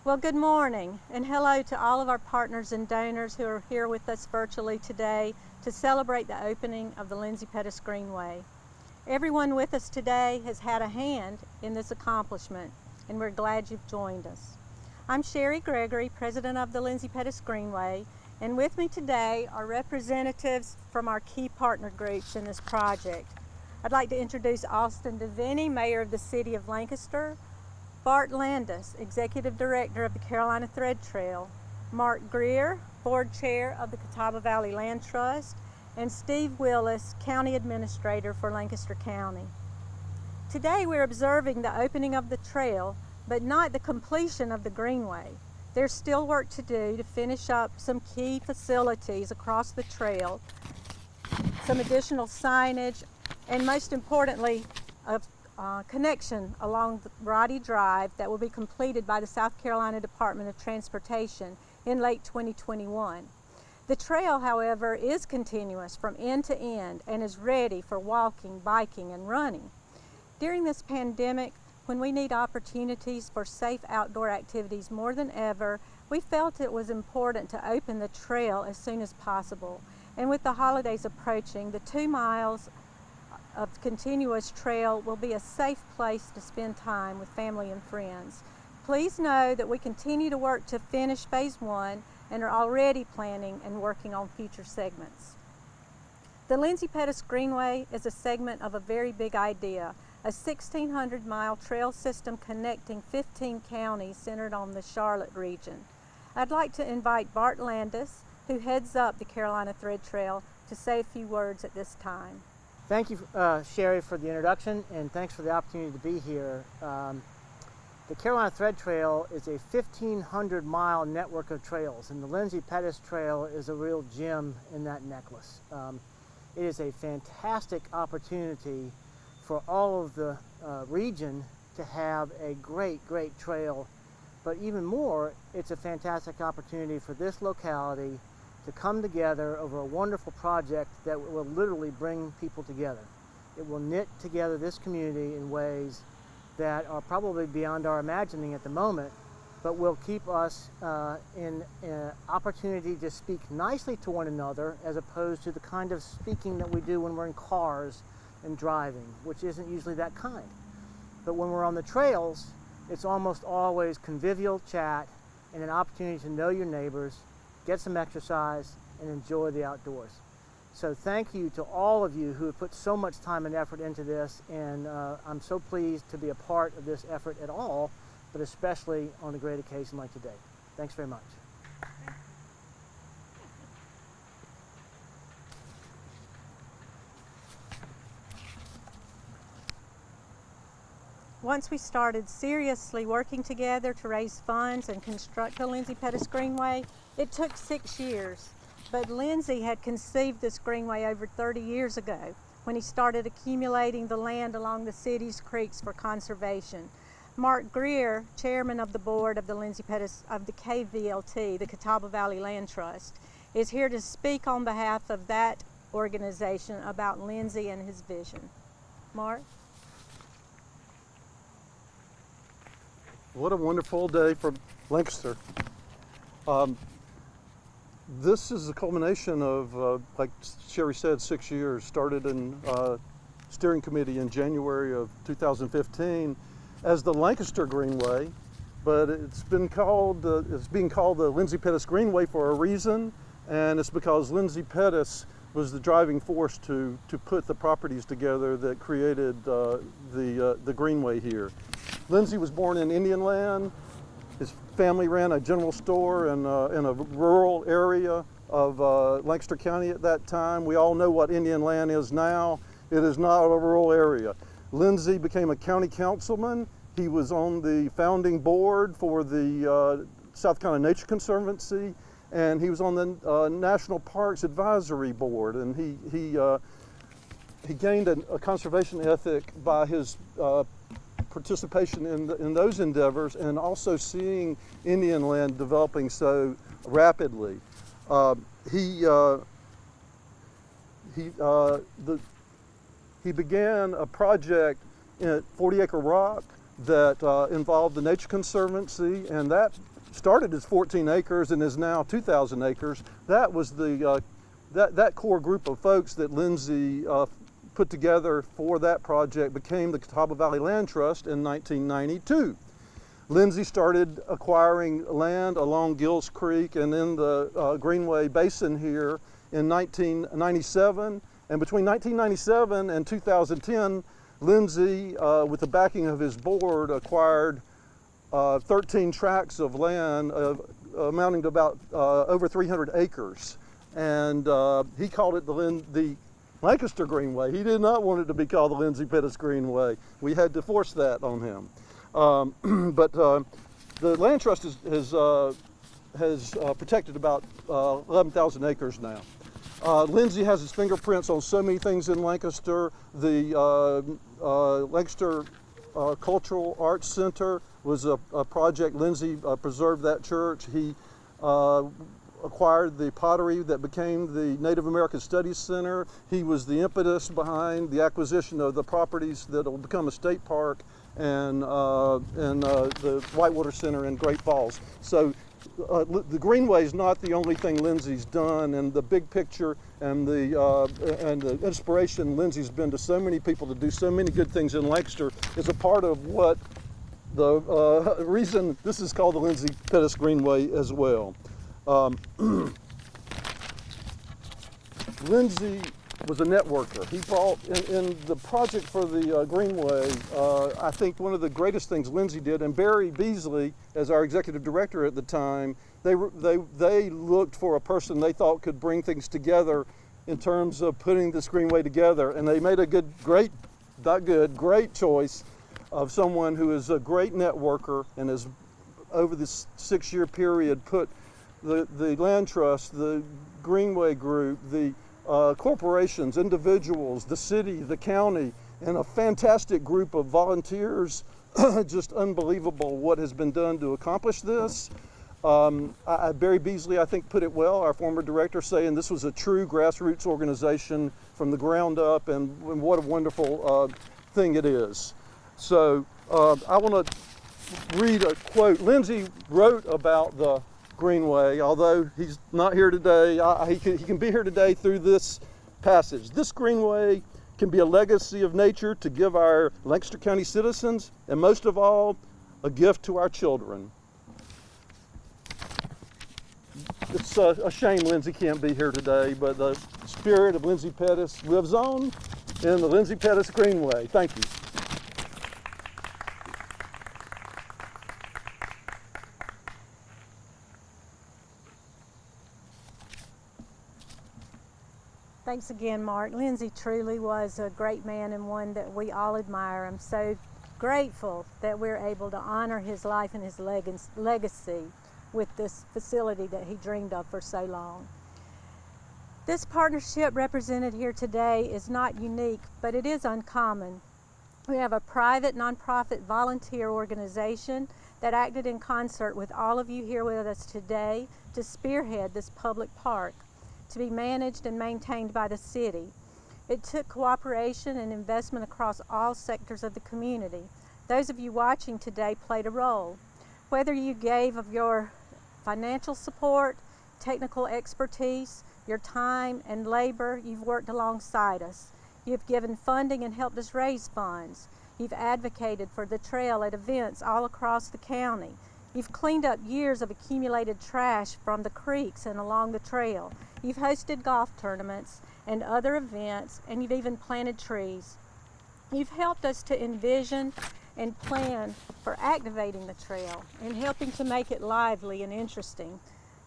Well, good morning, and hello to all of our partners and donors who are here with us virtually today to celebrate the opening of the Lindsay Pettus Greenway. Everyone with us today has had a hand in this accomplishment, and we're glad you've joined us. I'm Sherry Gregory, president of the Lindsay Pettus Greenway, and with me today are representatives from our key partner groups in this project. I'd like to introduce Austin DeVinny, Mayor of the City of Lancaster, Bart Landis, Executive Director of the Carolina Thread Trail, Mark Greer, Board Chair of the Catawba Valley Land Trust, and Steve Willis, County Administrator for Lancaster County. Today we're observing the opening of the trail, but not the completion of the Greenway. There's still work to do to finish up some key facilities across the trail, some additional signage, and most importantly, a connection along Roddy Drive that will be completed by the South Carolina Department of Transportation in late 2021. The trail, however, is continuous from end to end and is ready for walking, biking, and running. During this pandemic, when we need opportunities for safe outdoor activities more than ever, we felt it was important to open the trail as soon as possible. And with the holidays approaching, the 2 miles of continuous trail will be a safe place to spend time with family and friends. Please know that we continue to work to finish phase 1 and are already planning and working on future segments. The Lindsay Pettus Greenway is a segment of a very big idea, a 1,600-mile trail system connecting 15 counties centered on the Charlotte region. I'd like to invite Bart Landis, who heads up the Carolina Thread Trail, to say a few words at this time. Thank you, Sherry, for the introduction, and thanks for the opportunity to be here. The Carolina Thread Trail is a 1,500-mile network of trails, and the Lindsay Pettus Trail is a real gem in that necklace. It is a fantastic opportunity for all of the region to have a great trail, but even more, it's a fantastic opportunity for this locality to come together over a wonderful project that will literally bring people together. It will knit together this community in ways that are probably beyond our imagining at the moment, but will keep us in an opportunity to speak nicely to one another as opposed to the kind of speaking that we do when we're in cars and driving, which isn't usually that kind. But when we're on the trails, it's almost always convivial chat and an opportunity to know your neighbors, get some exercise, and enjoy the outdoors. So thank you to all of you who have put so much time and effort into this, and I'm so pleased to be a part of this effort at all, but especially on a great occasion like today. Thanks very much. Once we started seriously working together to raise funds and construct the Lindsay Pettus Greenway, it took 6 years. But Lindsay had conceived this greenway over 30 years ago when he started accumulating the land along the city's creeks for conservation. Mark Greer, chairman of the board of the Lindsay Pettus of the KVLT, the Catawba Valley Land Trust, is here to speak on behalf of that organization about Lindsay and his vision. Mark? What a wonderful day for Lancaster. This is the culmination of, like Sherry said, 6 years. Started in steering committee in January of 2015 as the Lancaster Greenway, but it's being called the Lindsay Pettus Greenway for a reason, and it's because Lindsay Pettus was the driving force to put the properties together that created the Greenway here. Lindsay was born in Indian Land. His family ran a general store in a rural area of Lancaster County at that time. We all know what Indian Land is now. It is not a rural area. Lindsay became a county councilman. He was on the founding board for the South Carolina Nature Conservancy, and he was on the National Parks Advisory Board. And he gained a conservation ethic by his participation in those endeavors, and also seeing Indian Land developing so rapidly. He began a project at 40 Acre Rock that involved the Nature Conservancy, and that started as 14 acres and is now 2,000 acres. That was that core group of folks that Lindsay put together for that project became the Catawba Valley Land Trust in 1992. Lindsay started acquiring land along Gills Creek and in the Greenway Basin here in 1997. And between 1997 and 2010, Lindsay, with the backing of his board, acquired 13 tracts of land amounting to about over 300 acres. And he called it the Lancaster Greenway. He did not want it to be called the Lindsay Pettus Greenway. We had to force that on him. But the Land Trust has protected about 11,000 acres now. Lindsay has his fingerprints on so many things in Lancaster. The Lancaster Cultural Arts Center was a project. Lindsay preserved that church. He acquired the pottery that became the Native American Studies Center. He was the impetus behind the acquisition of the properties that will become a state park and the Whitewater Center in Great Falls. So the Greenway is not the only thing Lindsay's done, and the big picture and the inspiration Lindsay's been to so many people to do so many good things in Lancaster is a part of what the reason this is called the Lindsay Pettus Greenway as well. Lindsay was a networker. He brought in the project for the Greenway. I think one of the greatest things Lindsay did, and Barry Beasley, as our executive director at the time, they looked for a person they thought could bring things together in terms of putting this Greenway together, and they made a great choice of someone who is a great networker and has, over this 6-year period, put the Land Trust, the Greenway Group, the corporations, individuals, the city, the county, and a fantastic group of volunteers. Just unbelievable what has been done to accomplish this. Barry Beasley, I think, put it well, our former director, saying this was a true grassroots organization from the ground up, and what a wonderful thing it is. So I want to read a quote. Lindsay wrote about the Greenway, although he's not here today. He can be here today through this passage. This Greenway can be a legacy of nature to give our Lancaster County citizens, and most of all, a gift to our children. It's a shame Lindsay can't be here today, but the spirit of Lindsay Pettus lives on in the Lindsay Pettus Greenway. Thank you. Thanks again, Mark. Lindsay truly was a great man and one that we all admire. I'm so grateful that we're able to honor his life and his legacy with this facility that he dreamed of for so long. This partnership represented here today is not unique, but it is uncommon. We have a private, nonprofit volunteer organization that acted in concert with all of you here with us today to spearhead this public park, to be managed and maintained by the city. It took cooperation and investment across all sectors of the community. Those of you watching today played a role. Whether you gave of your financial support, technical expertise, your time and labor, you've worked alongside us. You've given funding and helped us raise funds. You've advocated for the trail at events all across the county. You've cleaned up years of accumulated trash from the creeks and along the trail. You've hosted golf tournaments and other events, and you've even planted trees. You've helped us to envision and plan for activating the trail and helping to make it lively and interesting.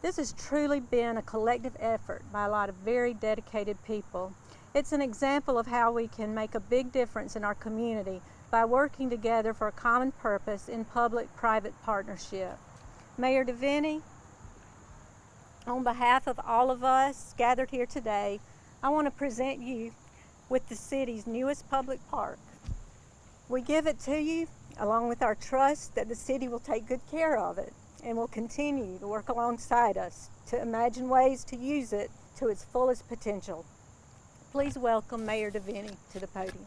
This has truly been a collective effort by a lot of very dedicated people. It's an example of how we can make a big difference in our community by working together for a common purpose in public-private partnership. Mayor DeVinny, on behalf of all of us gathered here today, I want to present you with the city's newest public park. We give it to you along with our trust that the city will take good care of it and will continue to work alongside us to imagine ways to use it to its fullest potential. Please welcome Mayor DeVinny to the podium.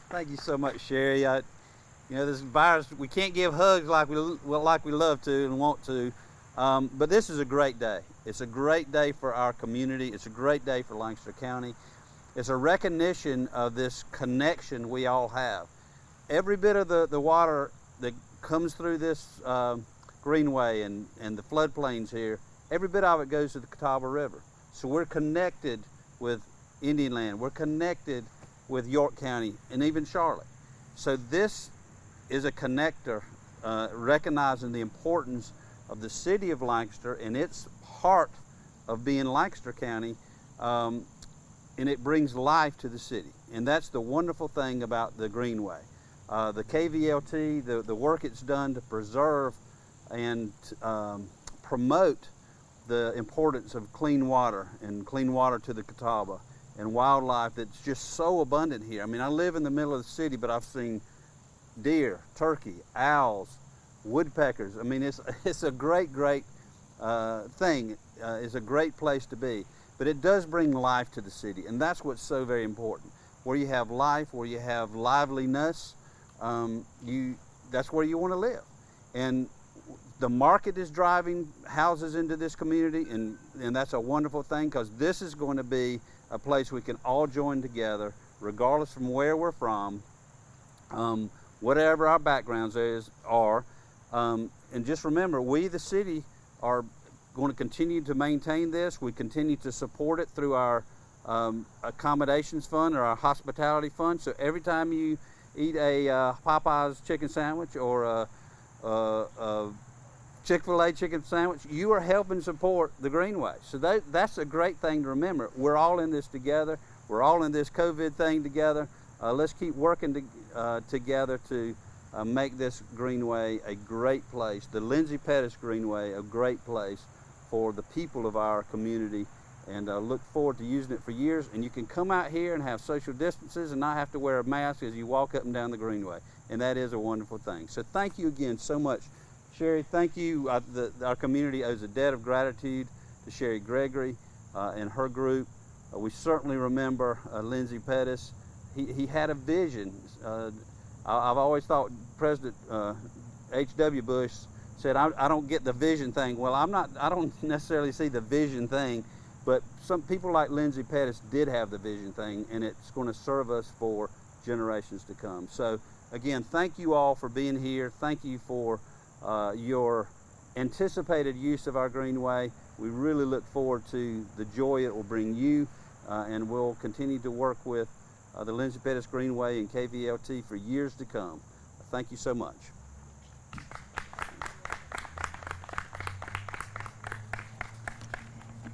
Thank you so much, Sherry. You know, this virus, we can't give hugs like we love to and want to, but this is a great day. It's a great day for our community. It's a great day for Lancaster County. It's a recognition of this connection we all have. Every bit of the water that comes through this Greenway and the floodplains here, every bit of it goes to the Catawba River. So we're connected with Indian Land. We're connected with York County and even Charlotte. So this is a connector, recognizing the importance of the city of Lancaster and its part of being Lancaster County, and it brings life to the city. And that's the wonderful thing about the Greenway. The KVLT, the work it's done to preserve and promote the importance of clean water and clean water to the Catawba and wildlife that's just so abundant here. I mean, I live in the middle of the city, but I've seen deer, turkey, owls, woodpeckers. I mean, it's a great thing. It's a great place to be. But it does bring life to the city, and that's what's so very important. Where you have life, where you have liveliness, that's where you want to live. And the market is driving houses into this community, and that's a wonderful thing, because this is going to be a place we can all join together, regardless from where we're from, whatever our backgrounds are. And just remember, we, the city, are going to continue to maintain this. We continue to support it through our accommodations fund or our hospitality fund. So every time you eat a Popeye's chicken sandwich or a Chick-fil-A chicken sandwich, you are helping support the Greenway. So that's a great thing to remember. We're all in this together. We're all in this COVID thing together. Let's keep working together to make this Greenway a great place, the Lindsay Pettus Greenway, a great place for the people of our community, and look forward to using it for years. And you can come out here and have social distances and not have to wear a mask as you walk up and down the Greenway, and that is a wonderful thing. So thank you again so much, Sherry. Thank you. Our community owes a debt of gratitude to Sherry Gregory and her group. We certainly remember Lindsay Pettus. He had a vision. I've always thought President H.W. Bush said, I don't get the vision thing. Well, I don't necessarily see the vision thing, but some people like Lindsay Pettus did have the vision thing, and it's going to serve us for generations to come. So again, thank you all for being here. Thank you for your anticipated use of our Greenway. We really look forward to the joy it will bring you, and we'll continue to work with the Lindsay Pettus Greenway and KVLT for years to come. Thank you so much.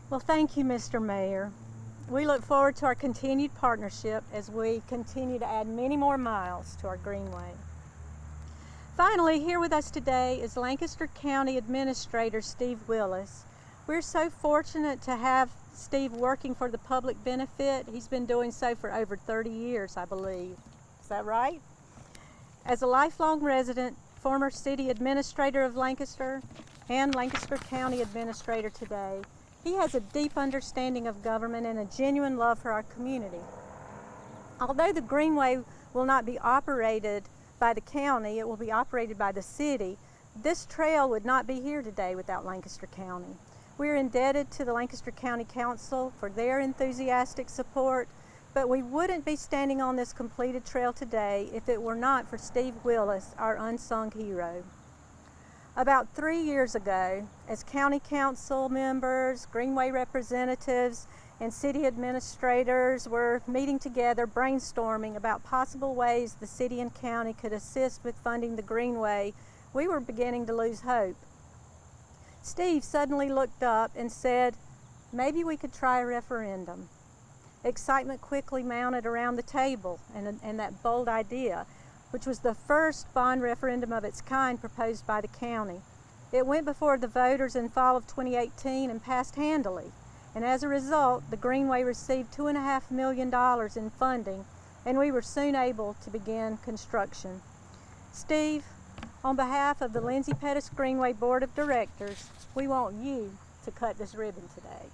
Well, thank you, Mr. Mayor. We look forward to our continued partnership as we continue to add many more miles to our Greenway. Finally, here with us today is Lancaster County Administrator Steve Willis. We're so fortunate to have Steve working for the public benefit. He's been doing so for over 30 years, I believe. Is that right? As a lifelong resident, former city administrator of Lancaster, and Lancaster County Administrator today, he has a deep understanding of government and a genuine love for our community. Although the Greenway will not be operated by the county, it will be operated by the city, this trail would not be here today without Lancaster County. We're indebted to the Lancaster County Council for their enthusiastic support, but we wouldn't be standing on this completed trail today if it were not for Steve Willis, our unsung hero. About 3 years ago, as county council members, Greenway representatives, and city administrators were meeting together, brainstorming about possible ways the city and county could assist with funding the Greenway, we were beginning to lose hope. Steve suddenly looked up and said, maybe we could try a referendum. Excitement quickly mounted around the table and that bold idea, which was the first bond referendum of its kind proposed by the county. It went before the voters in fall of 2018 and passed handily. And as a result, the Greenway received $2.5 million in funding, and we were soon able to begin construction. Steve, on behalf of the Lindsay Pettus Greenway Board of Directors, we want you to cut this ribbon today.